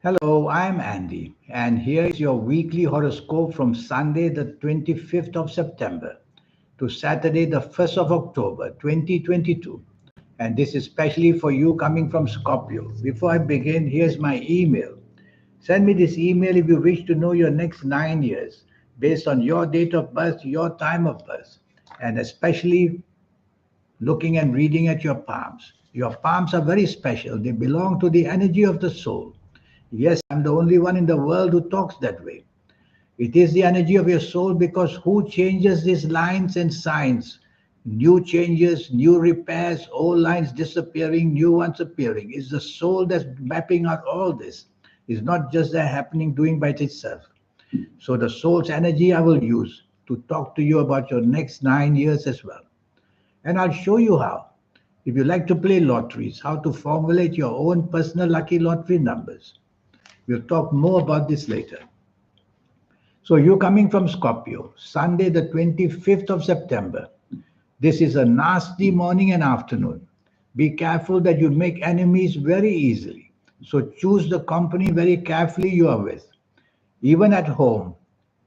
Hello, I'm Andy, and here is your weekly horoscope from Sunday, the 25th of September to Saturday, the 1st of October, 2022. And this is especially for you coming from Scorpio. Before I begin, here's my email. Send me this email if you wish to know your next 9 years based on your date of birth, your time of birth, and especially looking and reading at your palms. Your palms are very special, they belong to the energy of the soul. Yes, I'm the only one in the world who talks that way. It is the energy of your soul because who changes these lines and signs? New changes, new repairs, old lines disappearing, new ones appearing. It's the soul that's mapping out all this. It's not just that happening doing by itself. So the soul's energy I will use to talk to you about your next 9 years as well. And I'll show you how. If you like to play lotteries, how to formulate your own personal lucky lottery numbers. We'll talk more about this later. So you're coming from Scorpio, Sunday the 25th of September. This is a nasty morning and afternoon. Be careful that you make enemies very easily. So choose the company very carefully you are with. Even at home,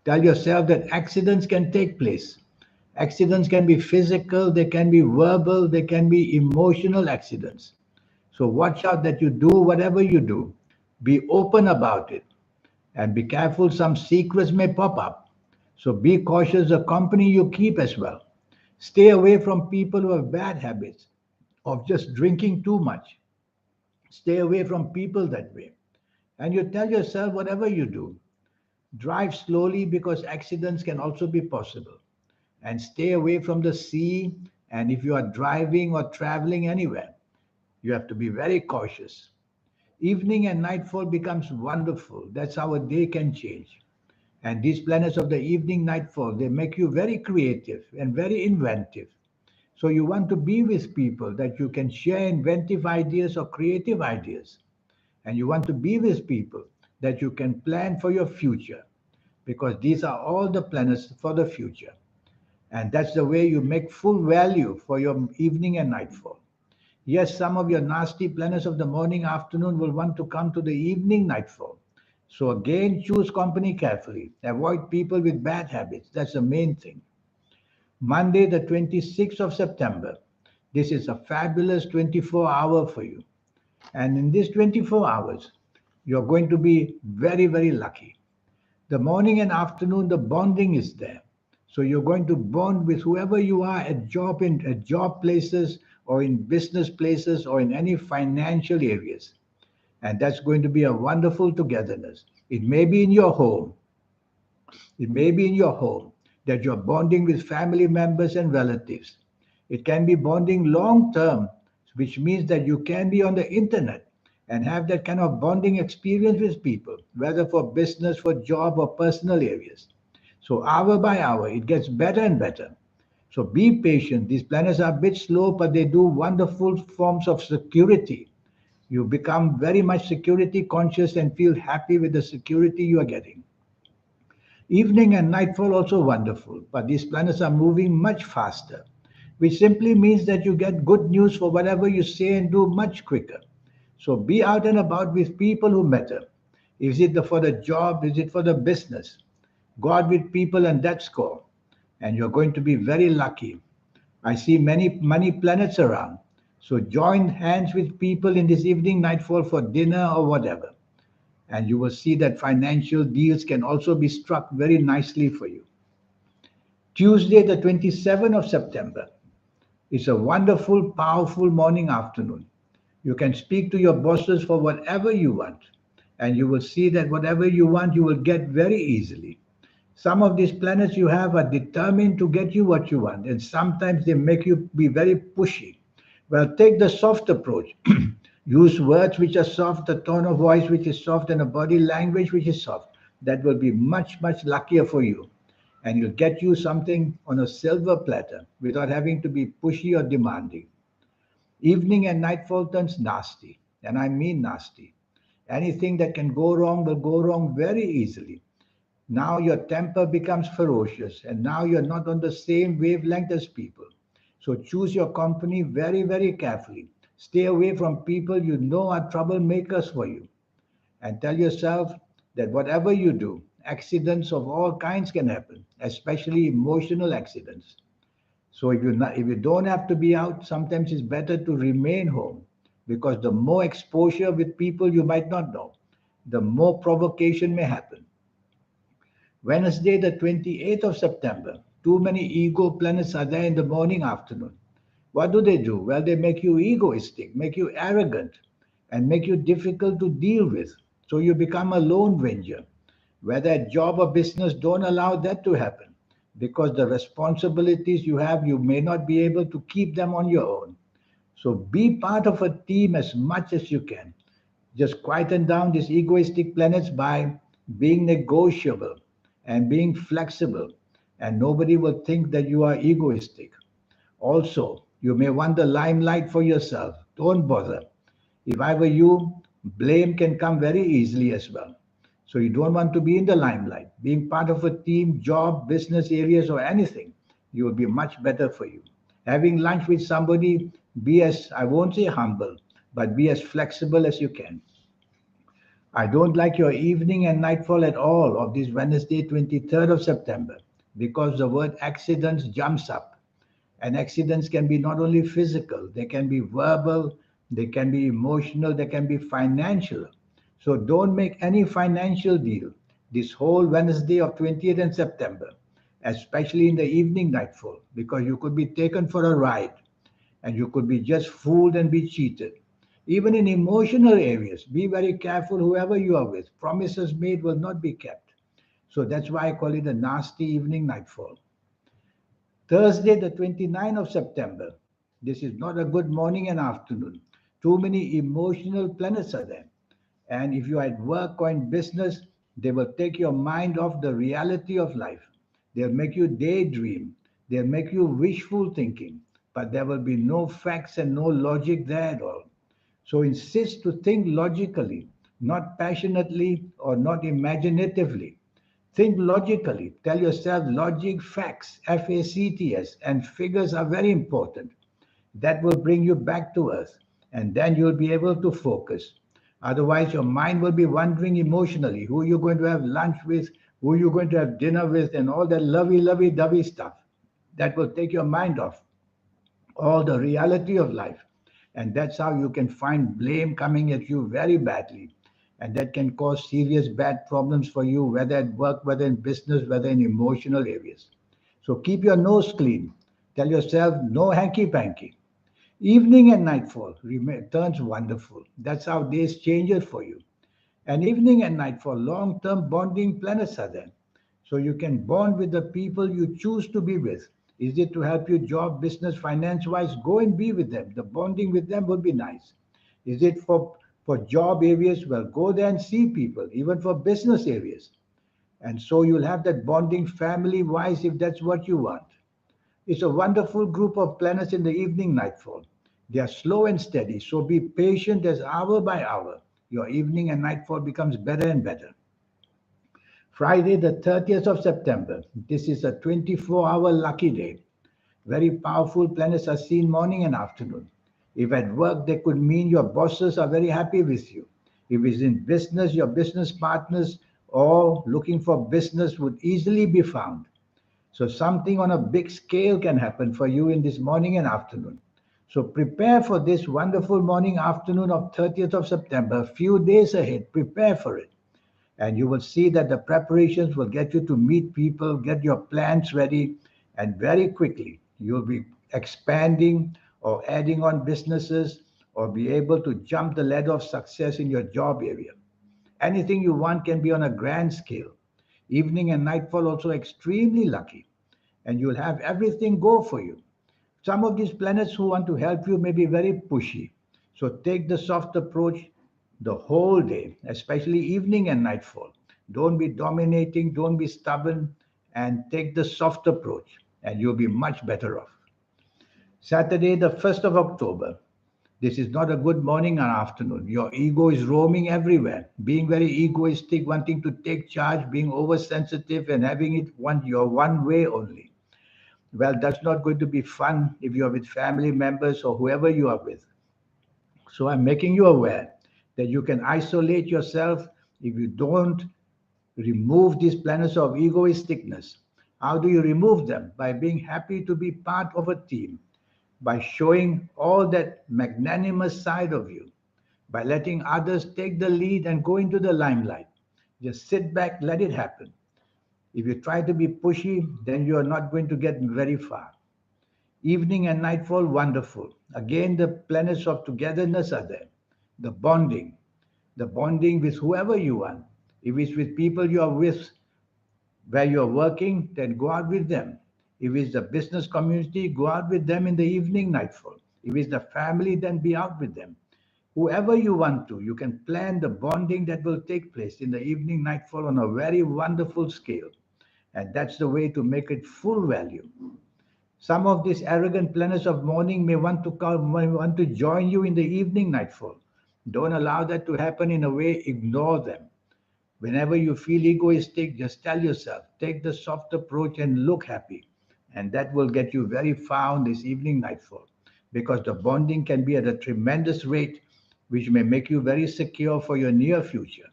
tell yourself that accidents can take place. Accidents can be physical, they can be verbal, they can be emotional accidents. So watch out that you do whatever you do. Be open about it and be careful, some secrets may pop up. So be cautious the company you keep as well. Stay away from people who have bad habits of just drinking too much. Stay away from people that way. And you tell yourself whatever you do, drive slowly because accidents can also be possible. And stay away from the sea. And if you are driving or traveling anywhere, you have to be very cautious. Evening and nightfall becomes wonderful. That's how a day can change. And these planets of the evening nightfall, they make you very creative and very inventive. So you want to be with people that you can share inventive ideas or creative ideas. And you want to be with people that you can plan for your future because these are all the planets for the future. And that's the way you make full value for your evening and nightfall. Yes, some of your nasty planets of the morning, afternoon will want to come to the evening nightfall. So again, choose company carefully. Avoid people with bad habits. That's the main thing. Monday, the 26th of September. This is a fabulous 24-hour for you. And in these 24 hours, you're going to be very, very lucky. The morning and afternoon, the bonding is there. So you're going to bond with whoever you are at job places or in business places or in any financial areas. And that's going to be a wonderful togetherness. It may be in your home. It may be in your home that you're bonding with family members and relatives. It can be bonding long term, which means that you can be on the internet and have that kind of bonding experience with people, whether for business, for job, or personal areas. So, hour by hour, it gets better and better. So, be patient. These planets are a bit slow, but they do wonderful forms of security. You become very much security conscious and feel happy with the security you are getting. Evening and nightfall also wonderful, but these planets are moving much faster, which simply means that you get good news for whatever you say and do much quicker. So be out and about with people who matter. Is it for the job? Is it for the business? Go out with people and that score. And you're going to be very lucky. I see many planets around. So join hands with people in this evening nightfall for dinner or whatever. And you will see that financial deals can also be struck very nicely for you. Tuesday, the 27th of September, is a wonderful, powerful morning afternoon. You can speak to your bosses for whatever you want, and you will see that whatever you want, you will get very easily. Some of these planets you have are determined to get you what you want, and sometimes they make you be very pushy. Well, take the soft approach. Use words which are soft, a tone of voice which is soft, and a body language which is soft. That will be much, much luckier for you. And you'll get you something on a silver platter without having to be pushy or demanding. Evening and nightfall turns nasty, and I mean nasty. Anything that can go wrong will go wrong very easily. Now your temper becomes ferocious, and now you're not on the same wavelength as people. So choose your company very, very carefully. Stay away from people you know are troublemakers for you. And tell yourself that whatever you do, accidents of all kinds can happen, especially emotional accidents. So if you don't have to be out, sometimes it's better to remain home, because the more exposure with people you might not know, the more provocation may happen. Wednesday, the 28th of September, too many ego planets are there in the morning afternoon. What do? Well, they make you egoistic, make you arrogant, and make you difficult to deal with. So you become a lone ranger. Whether at job or business, don't allow that to happen, because the responsibilities you have, you may not be able to keep them on your own. So be part of a team as much as you can. Just quieten down these egoistic planets by being negotiable and being flexible, and nobody will think that you are egoistic. Also, you may want the limelight for yourself. Don't bother. If I were you, blame can come very easily as well. So you don't want to be in the limelight. Being part of a team, job, business areas, or anything, you will be much better for you. Having lunch with somebody, be as, I won't say humble, but be as flexible as you can. I don't like your evening and nightfall at all of this Wednesday, 23rd of September, because the word accidents jumps up. And accidents can be not only physical, they can be verbal, they can be emotional, they can be financial. So don't make any financial deal this whole Wednesday of 20th and September, especially in the evening nightfall, because you could be taken for a ride and you could be just fooled and be cheated. Even in emotional areas, be very careful whoever you are with. Promises made will not be kept. So that's why I call it a nasty evening nightfall. Thursday, the 29th of September. This is not a good morning and afternoon. Too many emotional planets are there. And if you are at work or in business, they will take your mind off the reality of life. They'll make you daydream. They'll make you wishful thinking. But there will be no facts and no logic there at all. So insist to think logically, not passionately or not imaginatively. Think logically. Tell yourself logic, facts, FACTS, and figures are very important. That will bring you back to earth, and then you'll be able to focus. Otherwise, your mind will be wandering emotionally who you're going to have lunch with, who you're going to have dinner with, and all that lovey dovey stuff. That will take your mind off all the reality of life. And that's how you can find blame coming at you very badly. And that can cause serious bad problems for you, whether at work, whether in business, whether in emotional areas. So keep your nose clean. Tell yourself no hanky panky. Evening and nightfall turns wonderful. That's how days change it for you. And evening and nightfall, long term bonding planets are there. So you can bond with the people you choose to be with. Is it to help you job, business, finance wise? Go and be with them. The bonding with them would be nice. Is it for job areas? Well, go there and see people, even for business areas. And so you'll have that bonding family wise if that's what you want. It's a wonderful group of planets in the evening nightfall. They are slow and steady, so be patient as hour by hour. Your evening and nightfall becomes better and better. Friday, the 30th of September. This is a 24-hour lucky day. Very powerful planets are seen morning and afternoon. If at work, they could mean your bosses are very happy with you. If it's in business, your business partners or looking for business would easily be found. So something on a big scale can happen for you in this morning and afternoon. So prepare for this wonderful morning afternoon of 30th of September, a few days ahead. Prepare for it. And you will see that the preparations will get you to meet people, get your plans ready, and very quickly you'll be expanding or adding on businesses or be able to jump the ladder of success in your job area. Anything you want can be on a grand scale. Evening and nightfall also extremely lucky, and you'll have everything go for you. Some of these planets who want to help you may be very pushy. So take the soft approach the whole day, especially evening and nightfall. Don't be dominating, don't be stubborn, and take the soft approach, and you'll be much better off. Saturday, the 1st of October. This is not a good morning or afternoon. Your ego is roaming everywhere, being very egoistic, wanting to take charge, being oversensitive, and having it your one way only. Well, that's not going to be fun if you're with family members or whoever you are with. So I'm making you aware that you can isolate yourself if you don't remove these planets of egoisticness. How do you remove them? By being happy to be part of a team, by showing all that magnanimous side of you, by letting others take the lead and go into the limelight. Just sit back, let it happen. If you try to be pushy, then you are not going to get very far. Evening and nightfall, wonderful. Again, the planets of togetherness are there. The bonding with whoever you want. If it's with people you are with where you are working, then go out with them. If it's the business community, go out with them in the evening nightfall. If it's the family, then be out with them. Whoever you want to, you can plan the bonding that will take place in the evening nightfall on a very wonderful scale. And that's the way to make it full value. Some of these arrogant planets of morning may want to come, may want to join you in the evening nightfall. Don't allow that to happen in a way, ignore them. Whenever you feel egoistic, just tell yourself, take the soft approach and look happy. And that will get you very far on this evening nightfall because the bonding can be at a tremendous rate, which may make you very secure for your near future.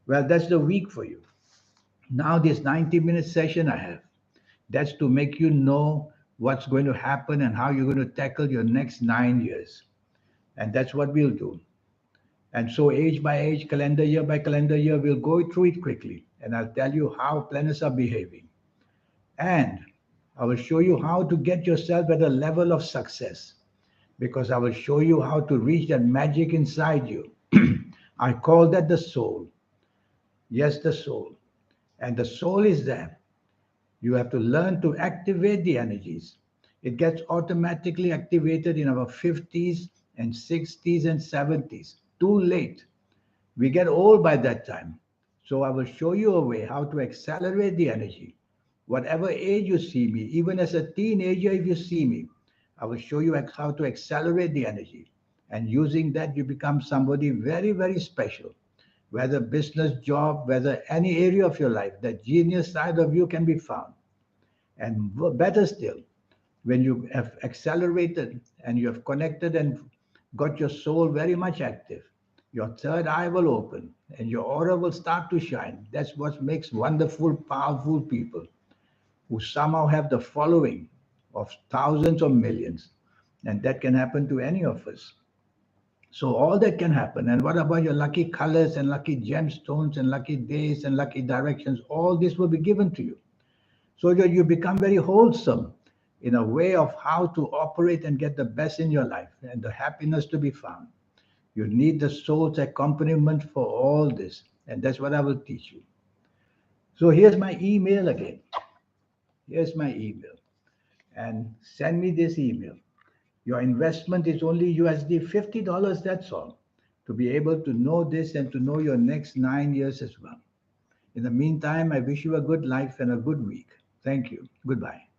Well, that's the week for you. Now, this 90-minute session I have, that's to make you know what's going to happen and how you're going to tackle your next 9 years. And that's what we'll do. And so, age by age, calendar year by calendar year, we'll go through it quickly. And I'll tell you how planets are behaving. And I will show you how to get yourself at a level of success because I will show you how to reach that magic inside you. I call that the soul. Yes, the soul. And the soul is there. You have to learn to activate the energies. It gets automatically activated in our 50s and 60s and 70s. Too late. We get old by that time. So I will show you a way how to accelerate the energy. Whatever age you see me, even as a teenager, if you see me, I will show you how to accelerate the energy. And using that, you become somebody very, very special. Whether business, job, whether any area of your life, that genius side of you can be found. And better still, when you have accelerated and you have connected and got your soul very much active, your third eye will open and your aura will start to shine. That's what makes wonderful, powerful people who somehow have the following of thousands or millions. And that can happen to any of us. So all that can happen. And what about your lucky colors and lucky gemstones and lucky days and lucky directions? All this will be given to you so that you become very wholesome in a way of how to operate and get the best in your life and the happiness to be found. You need the soul's accompaniment for all this. And that's what I will teach you. So here's my email again. Here's my email. And send me this email. Your investment is only USD $50, that's all, to be able to know this and to know your next 9 years as well. In the meantime, I wish you a good life and a good week. Thank you. Goodbye.